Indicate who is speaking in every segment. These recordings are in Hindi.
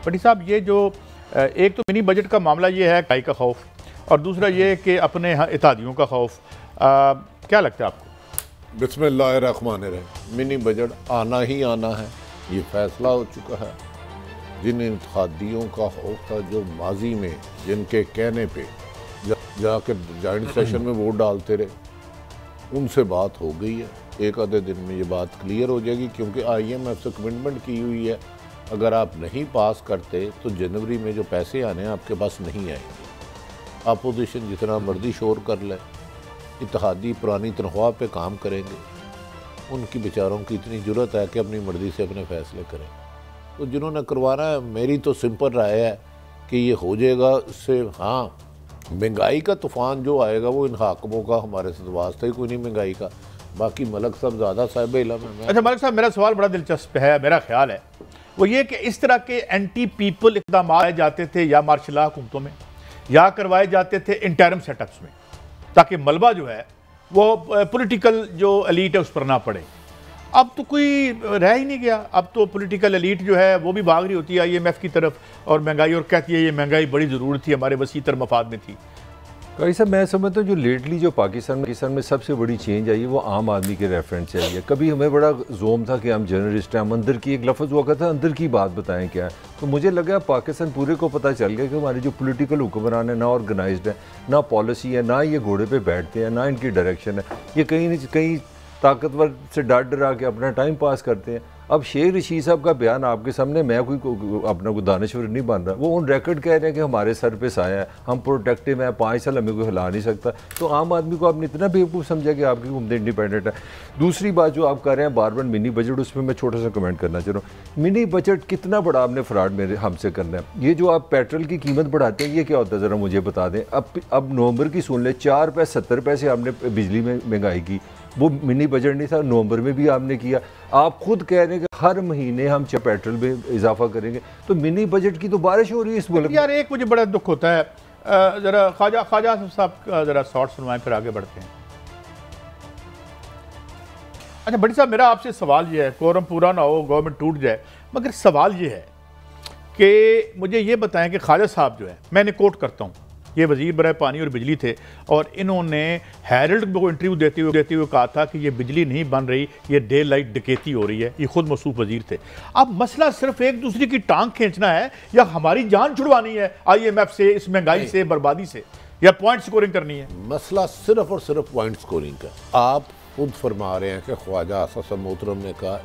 Speaker 1: भट्टी साहब, ये जो एक तो मिनी बजट का मामला ये है महंगाई का खौफ, और दूसरा ये कि अपने इत्तेहादियों का खौफ, क्या लगता है आपको?
Speaker 2: बिस्मिल्लाहिर्रहमानिर्रहीम। मिनी बजट आना ही आना है, ये फैसला हो चुका है। जिन इत्तेहादियों का खौफ था, जो माजी में जिनके कहने पे जाके जॉइंट सेशन में वोट डालते रहे, उनसे बात हो गई है। एक आधे दिन में ये बात क्लियर हो जाएगी, क्योंकि IMF से कमिटमेंट की हुई है, अगर आप नहीं पास करते तो जनवरी में जो पैसे आने हैं आपके पास नहीं आएंगे। अपोजिशन जितना मर्जी शोर कर ले, इत्तेहादी पुरानी तनख्वाह पे काम करेंगे, उनकी बेचारों की इतनी ज़रूरत है कि अपनी मर्ज़ी से अपने फ़ैसले करें। तो जिन्होंने करवाना है, मेरी तो सिंपल राय है कि ये हो जाएगा। इससे हाँ, महंगाई का तूफ़ान जो आएगा वो इन हाकमों का हमारे साथ वास्ता ही कोई नहीं महंगाई का। बाकी मलक साहब ज़्यादा साहिब इल्म है।
Speaker 1: अच्छा मलक साहब, मेरा सवाल बड़ा दिलचस्प है, मेरा ख्याल है वो ये कि इस तरह के एंटी पीपल इक़दाम आए जाते थे या मार्शल लॉ हुकूमतों में, या करवाए जाते थे इंटरम सेटअप्स में, ताकि मलबा जो है वो पॉलिटिकल जो एलीट है उस पर ना पड़े। अब तो कोई रह ही नहीं गया। अब तो पॉलिटिकल एलीट जो है वो भी भाग रही होती है IMF की तरफ और महंगाई, और कहती है ये महंगाई बड़ी ज़रूरत थी, हमारे वसीतर मफाद में थी।
Speaker 3: कई साहब, मैं समझता हूँ जो लेटली जो पाकिस्तान में सबसे बड़ी चेंज आई है वो आम आदमी के रेफरेंस से आई है। कभी हमें बड़ा जोम था कि हम जर्नलिस्ट हैं, हम अंदर की एक लफ्ज़ हुआ था अंदर की बात बताएं क्या है। तो मुझे लगा पाकिस्तान पूरे को पता चल गया कि हमारे जो पॉलिटिकल हुक्मरान है ना ऑर्गेनाइज्ड है, ना पॉलिसी है, ना ये घोड़े पे बैठते हैं, ना इनकी डायरेक्शन है। ये कहीं न कहीं ताकतवर से डर डरा के अपना टाइम पास करते हैं। अब शेख रशीद साहब का बयान आपके सामने, मैं अपना कोई दानश्वर नहीं बन रहा, वो ऑन रिकॉर्ड कह रहे हैं कि हमारे सर पे साया है, हम प्रोटेक्टिव हैं, 5 साल हमें कोई हिला नहीं सकता। तो आम आदमी को आपने इतना बेवकूफ़ समझा कि आपकी हुकूमत इंडिपेंडेंट है। दूसरी बात जो आप कर रहे हैं बार बार मिनी बजट, उसमें मैं छोटा सा कमेंट करना चाह रहा हूँ। मिनी बजट कितना बड़ा आपने फ्रॉड मेरे हमसे करना है। ये जो आप पेट्रोल की कीमत बढ़ाते हैं, ये क्या होता है ज़रा मुझे बता दें। अब नवंबर की सुन ले, 4 पैसे 70 पैसे आपने बिजली में महंगाई की, वो मिनी बजट नहीं था, नवंबर में भी आपने किया। आप खुद कह रहे हैं कि हर महीने हम पेट्रोल में इजाफा करेंगे, तो मिनी बजट की तो बारिश हो रही है इस मुल्क में।
Speaker 1: यार एक मुझे बड़ा दुख होता है, ज़रा ख्वाजा साहब का ज़रा शॉर्ट सुनवाएं, फिर आगे बढ़ते हैं। अच्छा भट्टी साहब, मेरा आपसे सवाल ये है, कोरम पूरा ना हो, गवर्नमेंट टूट जाए, मगर सवाल ये है कि मुझे ये बताएं कि ख्वाजा साहब जो है, मैंने कोट करता हूँ, ये वजीर बराए पानी और बिजली थे, और इन्होंने हेरल्ड को इंटरव्यू देते हुए कहा था कि ये बिजली नहीं बन रही, ये डे लाइट डकैती हो रही है। ये खुद मौसूफ वजीर थे। अब मसला सिर्फ एक दूसरे की टांग खींचना है या हमारी जान छुड़वानी है IMF से, इस महंगाई से, बर्बादी से, या पॉइंट स्कोरिंग करनी है?
Speaker 2: मसला सिर्फ और सिर्फ पॉइंट स्कोरिंग का। आप खुद फरमा रहे हैं कि ख्वाजा आसिफ मोहतरम ने कहा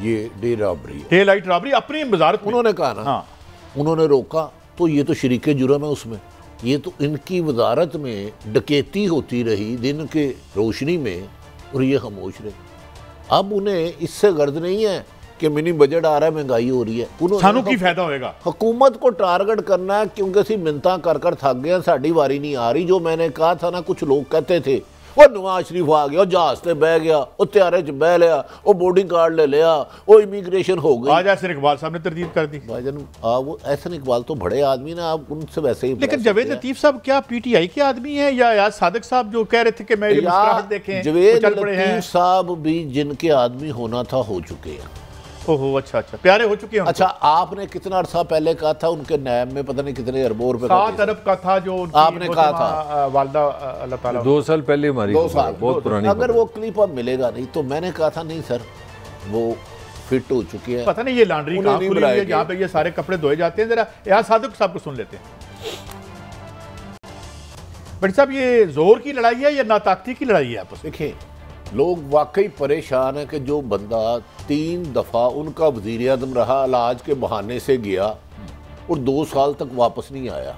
Speaker 2: ये डे रॉबरी है,
Speaker 1: डे लाइट रॉबरी अपनी वजारत में
Speaker 2: उन्होंने कहा ना। हाँ, उन्होंने रोका तो ये तो शरीके जुर्म है उसमें। ये तो इनकी वजारत में डकैती होती रही दिन के रोशनी में, और ये खामोश रहे। अब उन्हें इससे गर्ज नहीं है कि मिनी बजट आ रहा है, महंगाई हो रही है,
Speaker 1: सानू की फायदा होएगा।
Speaker 2: हुकूमत को टारगेट करना है, क्योंकि असी मिन्नतां कर कर थक गए, साड़ी वारी नहीं आ रही। जो मैंने कहा था ना, कुछ लोग कहते थे वो नवाज शरीफ आ गया, जहाज से बह गया, वो त्यारे च बह लिया, वो बोर्डिंग कार्ड ले लिया, वो इमिग्रेशन हो गई।
Speaker 1: आज ऐसे इकबाल साहब ने तरदीद कर दी।
Speaker 2: भाईजान, वो एहसन इकबाल तो बड़े आदमी ना, आप उनसे वैसे ही।
Speaker 1: लेकिन जावेद लतीफ साहब क्या PTI के आदमी हैं, या यार सादिक साहब जो कह रहे थे कि मैं मुस्कुराहट देखें,
Speaker 2: जावेद लतीफ साहब भी जिनके आदमी होना था हो चुके हैं।
Speaker 1: ओहो, अच्छा अच्छा, प्यारे हो चुके हैं।
Speaker 2: अच्छा, आपने कितना अरसा पहले कहा था उनके नैब में पता नहीं कितने अरबों रुपए,
Speaker 1: 7 अरब का था जो
Speaker 2: आपने कहा था
Speaker 1: वालदा, अल्लाह ताला,
Speaker 3: 2 साल पहले हमारी,
Speaker 2: 2 साल
Speaker 3: बहुत पुरानी।
Speaker 2: अगर वो क्लिप अब मिलेगा नहीं तो मैंने कहा था नहीं सर, वो फिट हो चुके हैं।
Speaker 1: पता नहीं ये लॉन्ड्री कहाँ खुली है जहाँ पे ये सारे कपड़े धोए जाते हैं। जरा यहाँ सादिक साहब को सुन लेते हैं। भट्टी साहब, ये जोर की लड़ाई है या नाताकती की लड़ाई है आपस में?
Speaker 2: देखिए, लोग वाकई परेशान है कि जो बंदा 3 दफ़ा उनका वज़ीर आज़म रहा, इलाज के बहाने से गया और 2 साल तक वापस नहीं आया,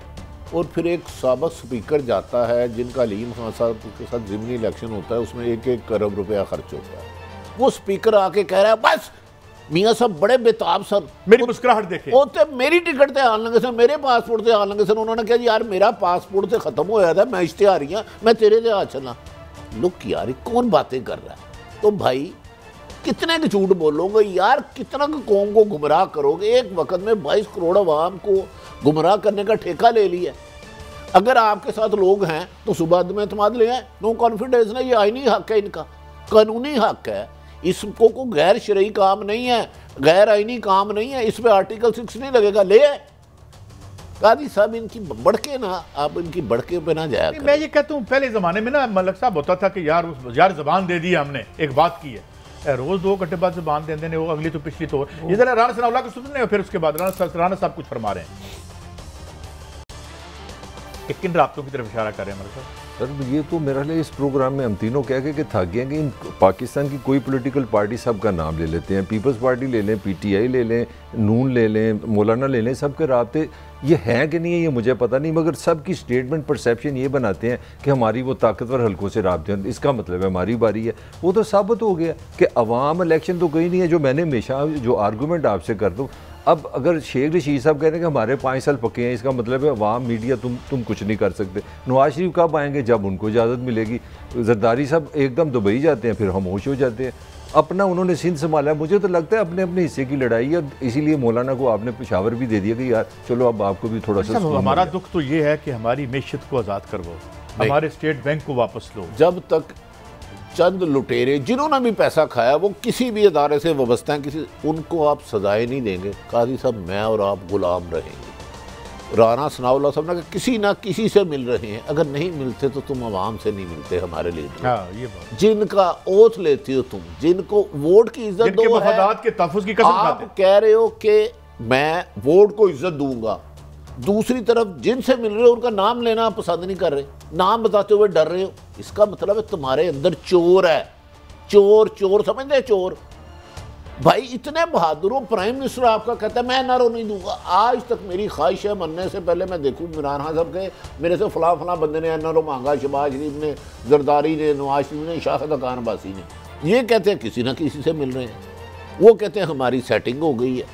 Speaker 2: और फिर एक साबिक स्पीकर जाता है जिनका अलीम खान साहब के साथ ज़िमनी इलेक्शन होता है, उसमें 1-1 करोड़ रुपया खर्च होता है। वो स्पीकर आके कह रहा है बस मियाँ साहब बड़े बेताब सर,
Speaker 1: मेरी मुस्कुराहट देखे,
Speaker 2: वो तो मेरी टिकट से आन लगे सर, मेरे पासपोर्ट से आन लगे सर। उन्होंने कहा यार मेरा पासपोर्ट से ख़त्म होया था, मैं इश्तेहारी हाँ, मैं तेरे से आ चला। लुक यार, कौन बातें कर रहा है? तो भाई कितने के झूठ बोलोगे यार, कितना कौम को गुमराह करोगे? एक वक्त में 22 करोड़ आवाम को गुमराह करने का ठेका ले लिया। अगर आपके साथ लोग हैं तो सुबह में एतमाद ले आए। नो कॉन्फिडेंस ना, ये आईनी हक है इनका, कानूनी हक है। इसको को गैर शरई काम नहीं है। गैर आईनी काम नहीं है, इस पे आर्टिकल 6 नहीं लगेगा। ले आए कादी साहब, इनकी बढ़के ना, आप इनकी बढ़के पे ना जाया करें।
Speaker 1: मैं ये कहता हूँ पहले ज़माने में ना मलक साहब होता था कि यार ज़बान दे दी हमने, एक बात की है, रोज़ 2 घंटे बाद ज़बान दे देने, वो अगली तो पिछली तो ये जरा राना सनाउल्लाह को सुन रहे हो, फिर उसके बाद राना साहब कुछ फरमा रहे हैं कि किन राब्तों की तरफ इशारा कर रहे हैं मलक साहब?
Speaker 3: सर ये तो मेरा लिए इस प्रोग्राम में हम तीनों कह के कि थक गए कि इन पाकिस्तान की कोई पॉलिटिकल पार्टी सब का नाम ले लेते हैं, पीपल्स पार्टी ले लें, पीटीआई ले लें, नून ले लें, मौलाना ले लें, सब के राब्ते ये हैं कि नहीं है ये मुझे पता नहीं, मगर सब की स्टेटमेंट परसेप्शन ये बनाते हैं कि हमारी वो ताकतवर हल्कों से राब्ते हैं, इसका मतलब है हमारी बारी है। वो तो साबित हो गया कि अवाम इलेक्शन तो कहीं नहीं है। जो मैंने हमेशा जो आर्गूमेंट आपसे कर दूँ, अब अगर शेख रशीद साहब कह रहे हैं कि हमारे 5 साल पक्के हैं, इसका मतलब है अवाम मीडिया तुम कुछ नहीं कर सकते। नवाज शरीफ कब आएंगे? जब उनको इजाज़त मिलेगी। जरदारी साहब एकदम दुबई जाते हैं, फिर खामोश हो जाते हैं। अपना उन्होंने सिंध संभाला है, मुझे तो लगता है अपने अपने हिस्से की लड़ाई है, और इसीलिए मौलाना को आपने पेशावर भी दे दिया कि यार चलो अब आपको भी थोड़ा सा।
Speaker 1: हमारा दुख तो ये है कि हमारी मैशियत को आज़ाद करवाओ, हमारे स्टेट बैंक को वापस लो।
Speaker 2: जब तक चंद लुटेरे जिन्होंने भी पैसा खाया वो किसी भी अदारे से वाबस्ता हैं, उनको आप सजाएं नहीं देंगे, काजी साहब मैं और आप गुलाम रहेंगे। राना सनाउल्लाह साहब ने किसी ना किसी से मिल रहे हैं, अगर नहीं मिलते तो तुम आवाम से नहीं मिलते। हमारे लीडर
Speaker 1: ये बात,
Speaker 2: जिनका ओथ लेते हो तुम, जिनको वोट की इज्जत दो,
Speaker 1: मफादात के तहफ़्फ़ुज़ की कसम खाते,
Speaker 2: आप कह रहे हो कि मैं वोट को इज्जत दूंगा, दूसरी तरफ जिनसे मिल रहे हो उनका नाम लेना आप पसंद नहीं कर रहे, नाम बताते हुए डर रहे हो। इसका मतलब है तुम्हारे अंदर चोर है। चोर समझते हैं? चोर भाई इतने बहादुर हो, प्राइम मिनिस्टर आपका कहता है मैं एनआरओ नहीं दूंगा। आज तक मेरी ख्वाहिश है मरने से पहले मैं देखूं इमरान खान साहब के मेरे से फला बंदे ने एनआरओ मांगा, शहबाज शरीफ ने, जरदारी ने, नवाज शरीफ ने, शाहिद खान अब्बासी ने। ये कहते हैं किसी ना किसी से मिल रहे हैं, वो कहते हैं हमारी सेटिंग हो गई है,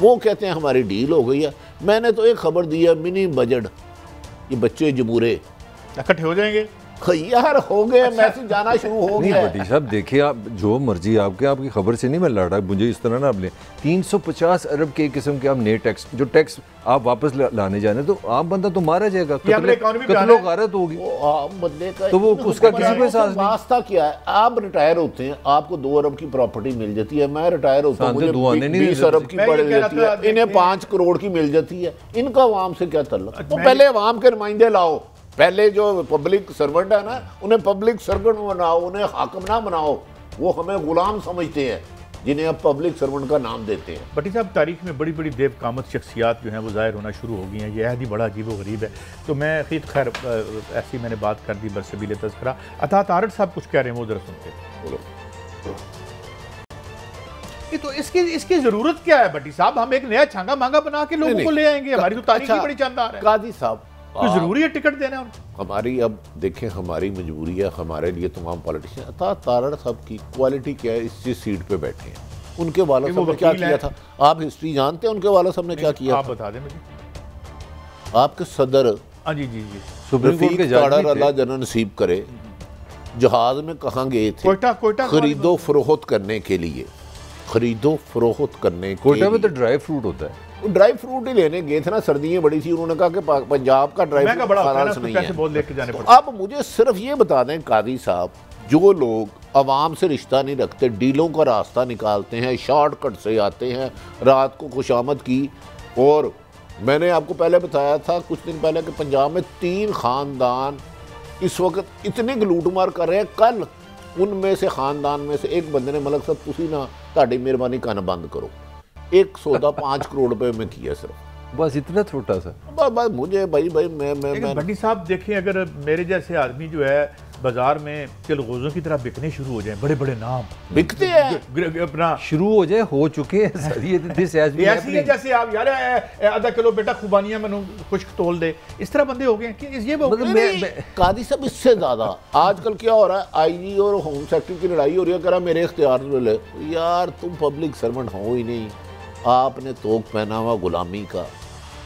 Speaker 2: वो कहते हैं हमारी डील हो गई है। मैंने तो एक खबर दी है, मिनी बजट, ये बच्चे जमूरे
Speaker 1: इकट्ठे हो जाएंगे,
Speaker 2: यार हो गए, मैसेज जाना शुरू हो गया।
Speaker 3: भट्टी साहब देखिए, आप जो मर्जी आपकी खबर से नहीं मैं लड़ रहा, मुझे इस तरह ना आप लें। 350 अरब के किस्म के आप नए टैक्स, जो टैक्स आप वापस लाने जाने, तो आम बंदा तो मारा जाएगा, कत्लो गारत होगी
Speaker 2: आम बंदे का,
Speaker 3: तो वो उसका किसी पे एहसास नहीं।
Speaker 2: वास्ता क्या है? आप रिटायर होते हैं, आपको 2 अरब की प्रॉपर्टी मिल जाती है, मैं रिटायर होता हूँ, मुझे 20 अरब की पड़ जाती है, इन्हें 5 करोड़ की मिल जाती है। इनका अवाम से क्या तल्लुक? तो पहले अवाम के नुमाइंदे लाओ, पहले जो पब्लिक सर्वेंट है ना उन्हें पब्लिक सर्वेंट बनाओ, उन्हें हाकिम ना बनाओ। वो हमें गुलाम समझते हैं जिन्हें अब पब्लिक सर्वेंट का नाम देते हैं।
Speaker 1: भट्टी साहब तारीख में बड़ी बड़ी देवकामत शख्सियात जो हैं वो ज़ाहिर होना शुरू हो गई हैं, ये अहद ही बड़ा अजीब व गरीब है। तो मैं खैर ऐसी मैंने बात कर दी बरसबील तज़किरा। अता तारड़ साहब कुछ कह रहे हैं, वो ज़रा सुनते हैं। तो इसकी ज़रूरत क्या है भट्टी साहब? हम एक नया छांगा मांगा बना के लोगों को ले आएंगे, हमारी तो तारीख ही बड़ी शानदार है।
Speaker 2: काजी साहब
Speaker 1: तो जरूरी है टिकट देना उनको?
Speaker 2: हमारी अब देखें, हमारी मजबूरी है, हमारे लिए तमाम पॉलिटिशियन। अता तारड़ साहब की क्वालिटी क्या है? इस सीट पे बैठे हैं, उनके वाला साहब ने क्या किया था? आप हिस्ट्री जानते हैं उनके वाला साहब ने क्या किया?
Speaker 1: आप बता दें मुझे।
Speaker 2: आपके सदर
Speaker 1: जी जी जी
Speaker 3: सुप्रीम कोर्ट के
Speaker 2: जज अल्लाह जनरल नसीब करे जहाज में कहाँ गए थे?
Speaker 1: कोयटा
Speaker 2: खरीदो फरोख्त करने के लिए, खरीदो फरोख्त करने के
Speaker 3: कोयटा में तो ड्राई फ्रूट होता है,
Speaker 2: वो ड्राई फ्रूट ही लेने गए थे ना, सर्दियाँ बड़ी थी, उन्होंने कहा कि पंजाब का ड्राई फ्रूट खालास नहीं है। अब मुझे सिर्फ ये बता दें कादी साहब, जो लोग अवाम से रिश्ता नहीं रखते, डीलों का रास्ता निकालते हैं, शॉर्टकट से आते हैं, रात को खुशामद की। और मैंने आपको पहले बताया था कुछ दिन पहले कि पंजाब में 3 खानदान इस वक्त इतनी लूटमार कर रहे हैं। कल उनमें से खानदान में से एक बंदे ने मलक साहब तुसी ना ताड़ी मेहरबानी कान बंद करो, एक सौदा 5 करोड़ रुपए में किया सिर्फ,
Speaker 3: बस इतना छोटा सा।
Speaker 2: बस मुझे भाई मैं
Speaker 1: भट्टी साहब देखें, अगर मेरे जैसे आदमी जो है बाजार में तिलगोज़ों की तरह बिकने शुरू हो जाए, बड़े बड़े नाम
Speaker 2: बिकते हैं,
Speaker 1: अपना
Speaker 3: शुरू हो जाए, हो चुके हैं सर। ये
Speaker 1: ऐसी है जैसे आप यार आधा किलो बेटा खुबानियां मैंने खुश्क तोल दे, इस तरह बंदे हो गए कि ये
Speaker 2: कादी साहब इससे ज्यादा आजकल क्या हो रहा है, आईजी और होम सेक्रेटरी की लड़ाई हो रही है, कह रहा मेरे इख्तियार में यार तुम पब्लिक सर्वेंट हो ही नहीं, आपने तोक पहना हुआ गुलामी का।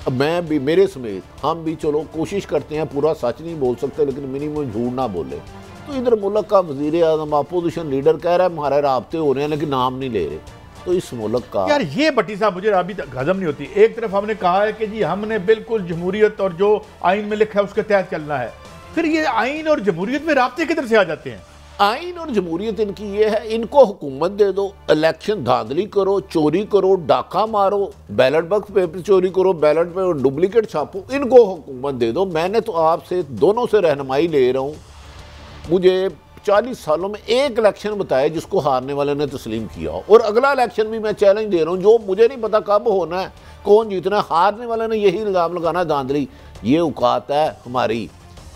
Speaker 2: अब मैं भी, मेरे समेत हम भी चलो कोशिश करते हैं, पूरा सच नहीं बोल सकते लेकिन मिनिमम झूठ ना बोले। तो इधर मुल्क का वजीर आज़म अपोजिशन लीडर कह रहा है हमारे राब्ते हो रहे हैं लेकिन नाम नहीं ले रहे, तो इस मुल्क का
Speaker 1: यार ये भट्टी साहब मुझे अभी तक हजम नहीं होती। एक तरफ हमने कहा है कि जी हमने बिल्कुल जमहूरियत और जो आइन में लिखा है उसके तहत चलना है, फिर ये आइन और जमहूरियत में राब्ते किधर से आ जाते हैं?
Speaker 2: आइन और जमहूरियत इनकी ये है, इनको हुकूमत दे दो, इलेक्शन धांधली करो, चोरी करो, डाका मारो, बैलेट बॉक्स पेपर चोरी करो, बैलेट पे डुप्लीकेट छापो, इनको हुकूमत दे दो। मैंने तो आपसे दोनों से रहनुमाई ले रहा हूँ। मुझे 40 सालों में एक इलेक्शन बताया जिसको हारने वाले ने तस्लीम किया हो, और अगला इलेक्शन भी मैं चैलेंज दे रहा हूँ, जो मुझे नहीं पता कब होना है, कौन जीतना है, हारने वाले ने यही इल्ज़ाम लगाना धांधली। ये औकात है हमारी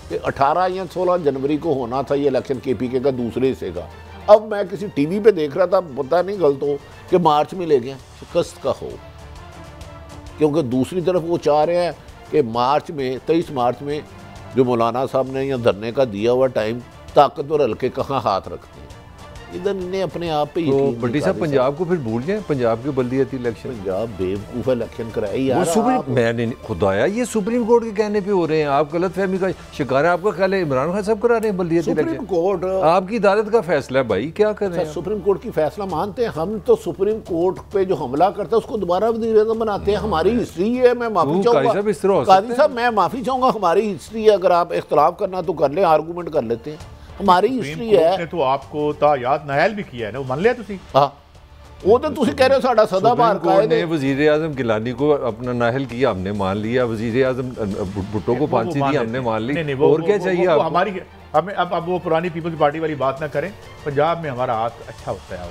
Speaker 2: कि 18 या 16 जनवरी को होना था ये इलेक्शन KPK का दूसरे हिस्से का। अब मैं किसी टीवी पे देख रहा था, पता नहीं गलत हो, कि मार्च में ले गया, शिकस्त का हो, क्योंकि दूसरी तरफ वो चाह रहे हैं कि मार्च में 23 मार्च में जो मौलाना साहब ने यहाँ धरने का दिया हुआ टाइम, ताकतवर हल्के कहाँ हाथ रखते हैं, इधर इन्हें अपने आप पे।
Speaker 3: तो बड्डी साहब पंजाब को फिर भूल जाए, पंजाब के बल्दियाती इलेक्शन,
Speaker 2: पंजाब बेवकूफ़ इलेक्शन कराए यार।
Speaker 3: मैंने खुदाया ये सुप्रीम कोर्ट के कहने पे हो रहे हैं, आप गलत फहमी का शिकार है। आपका ख्याल है इमरान खान साहब करा रहे हैं बल्दियाती इलेक्शन?
Speaker 2: सुप्रीम कोर्ट
Speaker 3: आपकी अदालत का फैसला है भाई, क्या कर रहे हैं?
Speaker 2: सुप्रीम कोर्ट की फैसला मानते हैं हम, तो सुप्रीम कोर्ट पे जो हमला करता है उसको दोबारा वज़ीर-ए-आज़म बनाते हैं। हमारी हिस्ट्री है, मैं माफी चाहूंगा काजी साहब, मैं माफी चाहूंगा, हमारी हिस्ट्री है। अगर आप इख्तलाफ करना तो कर ले, आर्गूमेंट कर लेते हैं, हमारी हिस्ट्री है।
Speaker 1: तो आपको याद नायल भी किया है ना, वो मान लिया तुसी?
Speaker 2: हाँ, वो तो तुसी कह रहे हो साडा सदाबहार कायद है।
Speaker 3: वज़ीर-ए-आज़म गिलानी को अपना नाहल किया, हमने मान लिया। वज़ीर-ए-आज़म भुट्टो को फांसी दी, हमने मान ली। और क्या चाहिए आपको?
Speaker 1: हमारी हमें अब वो पुरानी पीपल्स पार्टी वाली बात ना करें। पंजाब में हमारा हाथ अच्छा होता है।